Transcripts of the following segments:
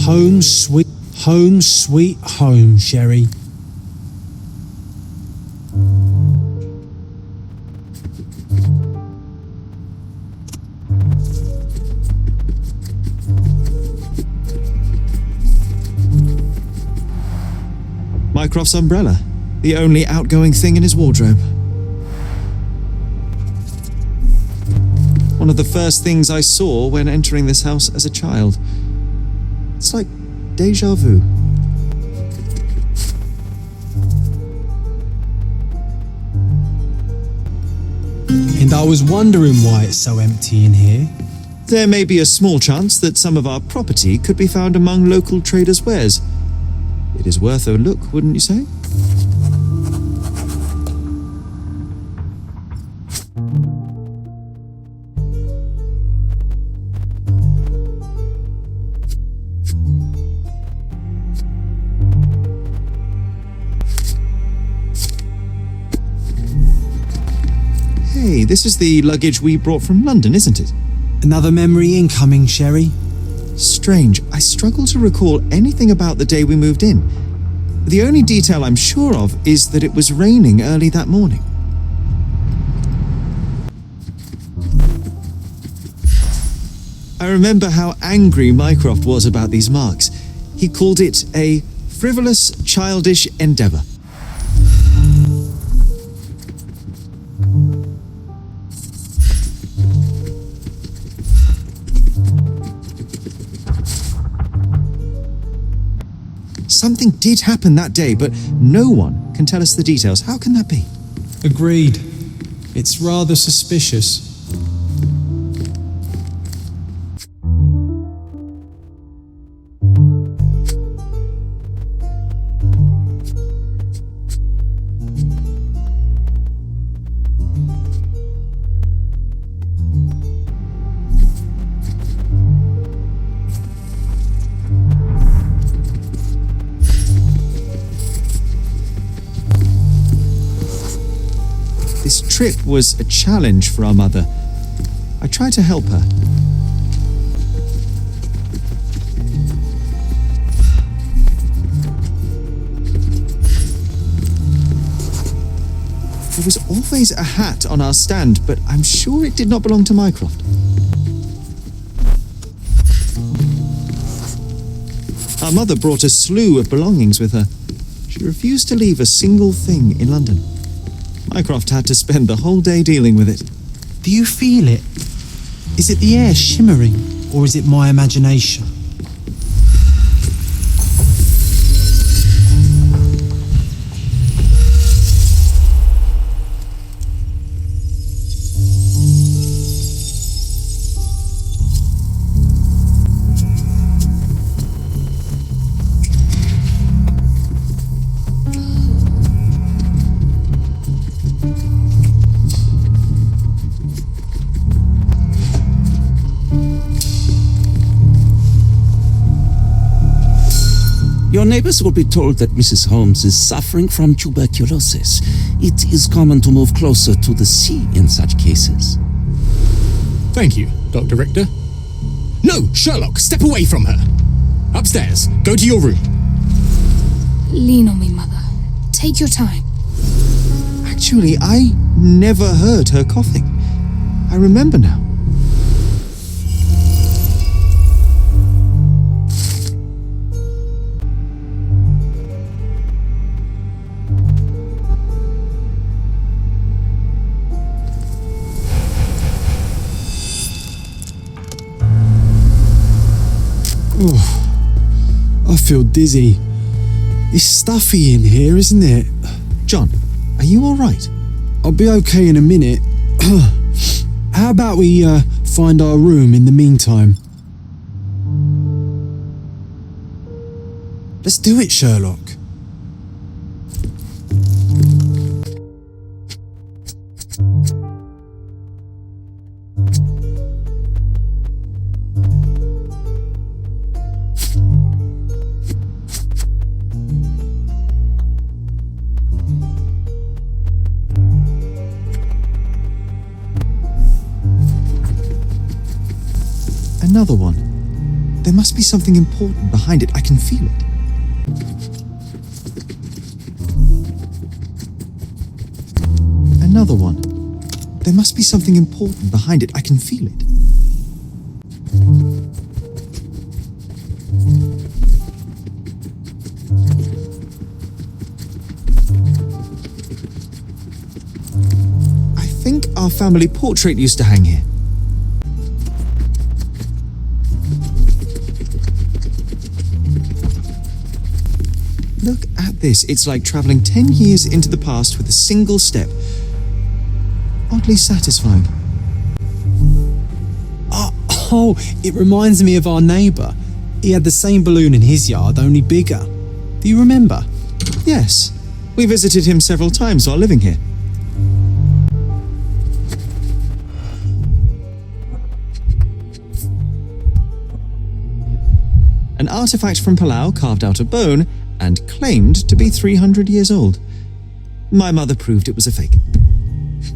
Home sweet home, Sherry. Mycroft's umbrella, the only outgoing thing in his wardrobe. One of the first things I saw when entering this house as a child. It's like déjà vu. And I was wondering why it's so empty in here. There may be a small chance that some of our property could be found among local traders' wares. It is worth a look, wouldn't you say? Hey, this is the luggage we brought from London, isn't it? Another memory incoming, Sherry. Strange, I struggle to recall anything about the day we moved in. The only detail I'm sure of is that it was raining early that morning. I remember how angry Mycroft was about these marks. He called it a frivolous, childish endeavour. Something did happen that day, but no one can tell us the details. How can that be? Agreed. It's rather suspicious. This trip was a challenge for our mother. I tried to help her. There was always a hat on our stand, but I'm sure it did not belong to Mycroft. Our mother brought a slew of belongings with her. She refused to leave a single thing in London. Mycroft had to spend the whole day dealing with it. Do you feel it? Is it the air shimmering, or is it my imagination? Your neighbors will be told that Mrs. Holmes is suffering from tuberculosis. It is common to move closer to the sea in such cases. Thank you, Dr. Richter. No, Sherlock, step away from her. Upstairs, go to your room. Lean on me, Mother. Take your time. Actually, I never heard her coughing. I remember now. I feel dizzy. It's stuffy in here, isn't it? John, are you all right? I'll be okay in a minute. How about we find our room in the meantime? Let's do it, Sherlock. Another one. There must be something important behind it. I can feel it. Another one. There must be something important behind it. I can feel it. I think our family portrait used to hang here. Look at this. It's like traveling 10 years into the past with a single step. Oddly satisfying. Oh, it reminds me of our neighbour. He had the same balloon in his yard, only bigger. Do you remember? Yes. We visited him several times while living here. An artifact from Palau carved out of bone and claimed to be 300 years old. My mother proved it was a fake.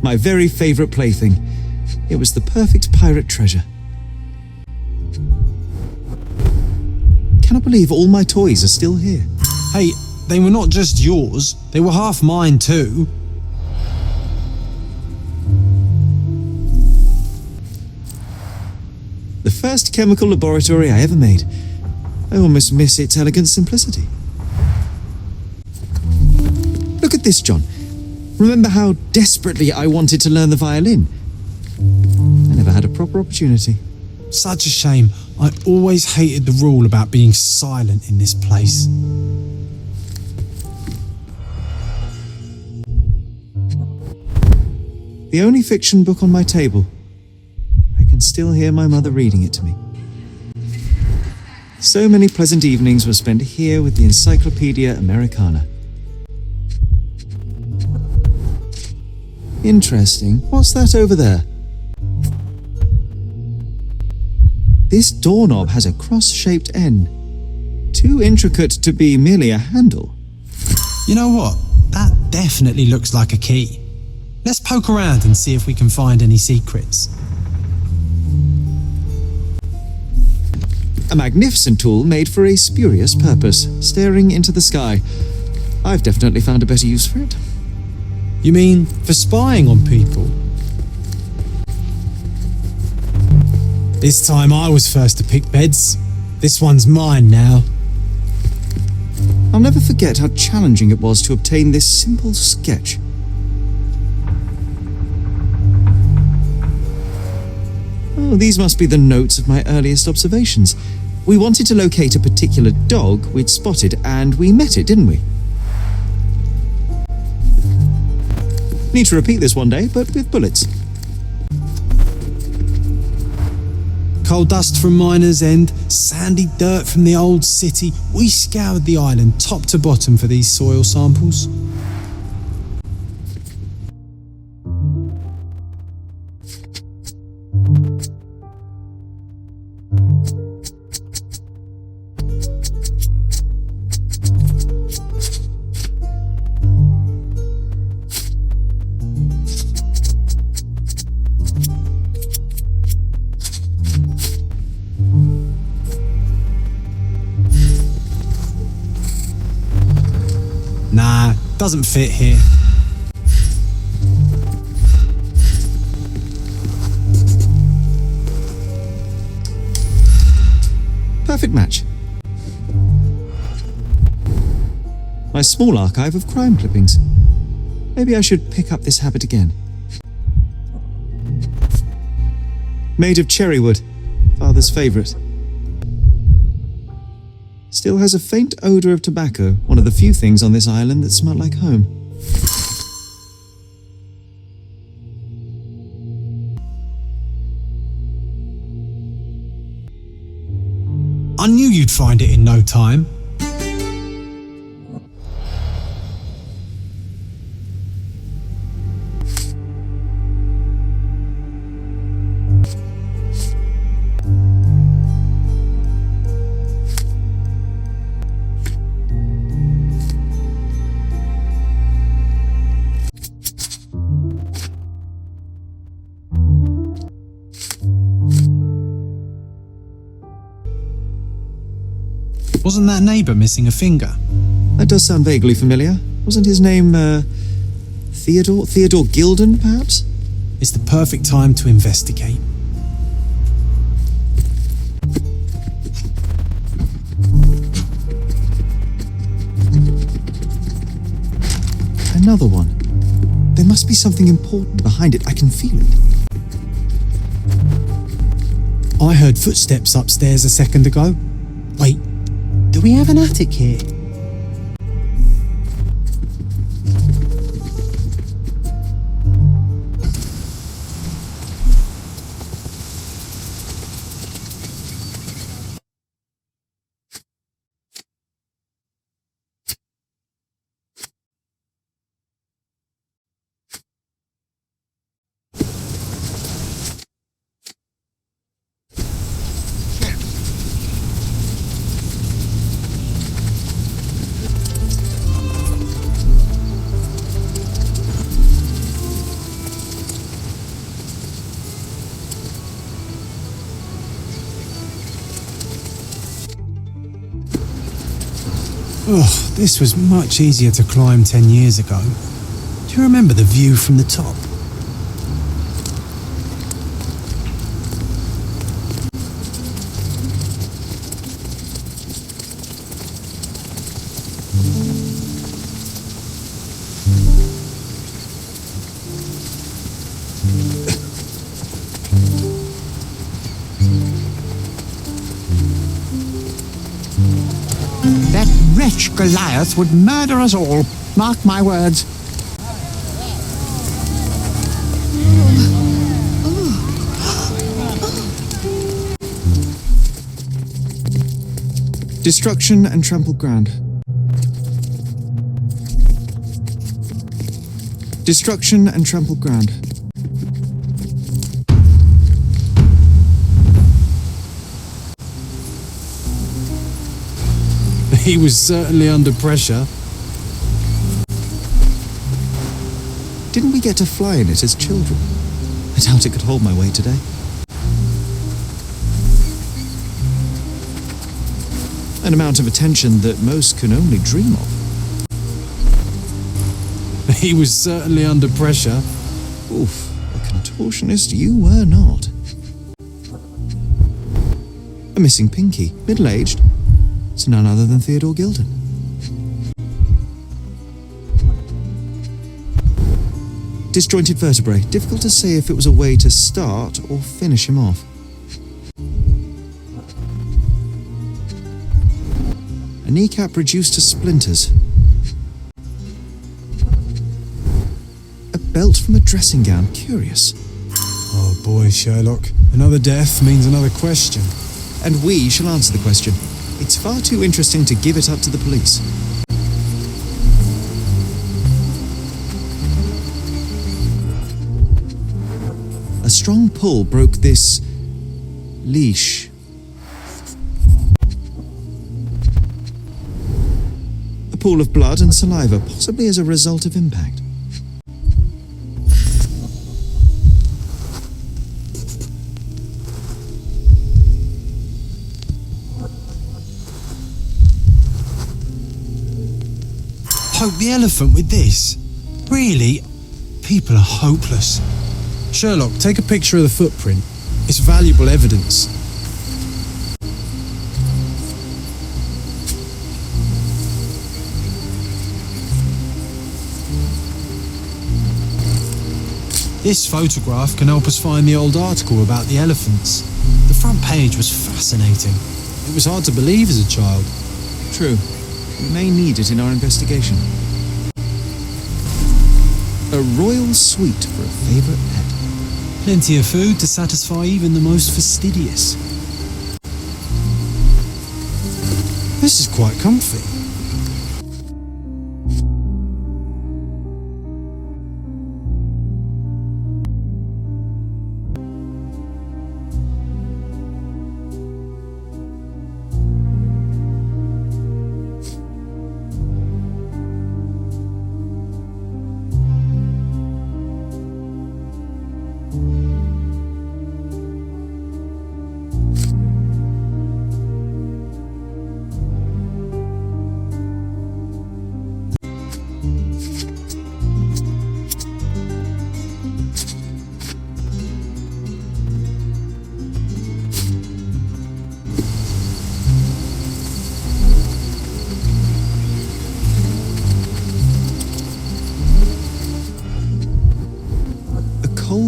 My very favourite plaything. It was the perfect pirate treasure. Cannot believe all my toys are still here. Hey, they were not just yours, they were half mine too. The first chemical laboratory I ever made. I almost miss its elegant simplicity. Look at this, John. Remember how desperately I wanted to learn the violin? I never had a proper opportunity. Such a shame. I always hated the rule about being silent in this place. The only fiction book on my table. I can still hear my mother reading it to me. So many pleasant evenings were spent here with the Encyclopedia Americana. Interesting. What's that over there? This doorknob has a cross-shaped end. Too intricate to be merely a handle. You know what? That definitely looks like a key. Let's poke around and see if we can find any secrets. A magnificent tool made for a spurious purpose, staring into the sky. I've definitely found a better use for it. You mean for spying on people? This time I was first to pick beds. This one's mine now. I'll never forget how challenging it was to obtain this simple sketch. Oh, these must be the notes of my earliest observations. We wanted to locate a particular dog we'd spotted, and we met it, didn't we? Need to repeat this one day, but with bullets. Coal dust from Miner's End, sandy dirt from the old city. We scoured the island top to bottom for these soil samples. Nah, doesn't fit here. Perfect match. My small archive of crime clippings. Maybe I should pick up this habit again. Made of cherry wood, father's favourite. Still has a faint odour of tobacco, one of the few things on this island that smell like home. I knew you'd find it in no time. Wasn't that neighbour missing a finger? That does sound vaguely familiar. Wasn't his name, Theodore? Theodore Gilden, perhaps? It's the perfect time to investigate. Another one. There must be something important behind it. I can feel it. I heard footsteps upstairs a second ago. Wait, do we have an attic here? Oh, this was much easier to climb 10 years ago. Do you remember the view from the top? That wretch Goliath would murder us all. Mark my words. Destruction and trampled ground. Destruction and trampled ground. He was certainly under pressure. Didn't we get to fly in it as children? I doubt it could hold my weight today. An amount of attention that most can only dream of. He was certainly under pressure. Oof, a contortionist you were not. A missing pinky, middle-aged. It's none other than Theodore Gilden. Disjointed vertebrae. Difficult to say if it was a way to start or finish him off. A kneecap reduced to splinters. A belt from a dressing gown. Curious. Oh boy, Sherlock. Another death means another question. And we shall answer the question. It's far too interesting to give it up to the police. A strong pull broke this leash. A pool of blood and saliva, possibly as a result of impact. Poke the elephant with this? Really? People are hopeless. Sherlock, take a picture of the footprint. It's valuable evidence. This photograph can help us find the old article about the elephants. The front page was fascinating. It was hard to believe as a child. True. We may need it in our investigation. A royal suite for a favourite pet. Plenty of food to satisfy even the most fastidious. This is quite comfy.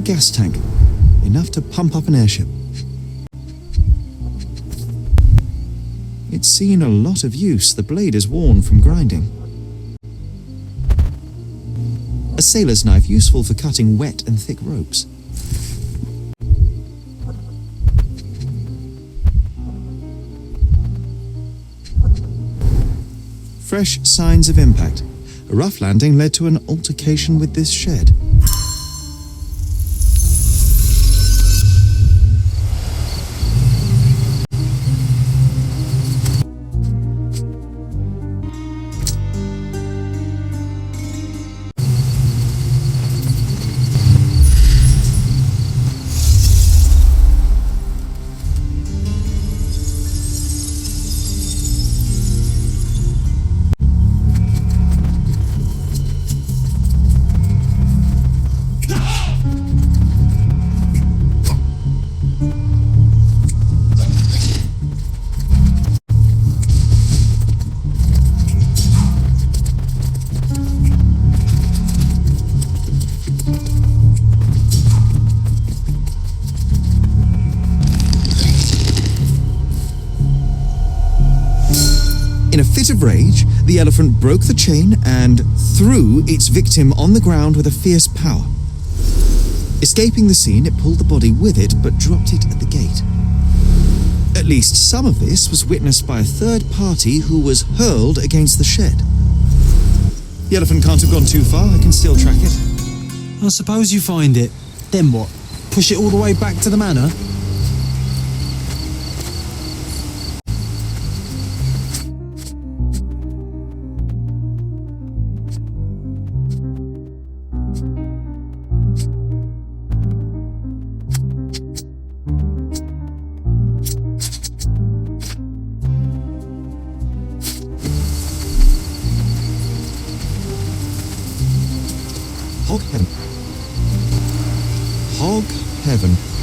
small gas tank, enough to pump up an airship. It's seen a lot of use. The blade is worn from grinding. A sailor's knife useful for cutting wet and thick ropes. Fresh signs of impact. A rough landing led to an altercation with this shed. In a fit of rage, the elephant broke the chain and threw its victim on the ground with a fierce power. Escaping the scene, it pulled the body with it but dropped it at the gate. At least some of this was witnessed by a third party who was hurled against the shed. The elephant can't have gone too far. I can still track it. I suppose you find it. Then what? Push it all the way back to the manor? Hog heaven. Hog heaven.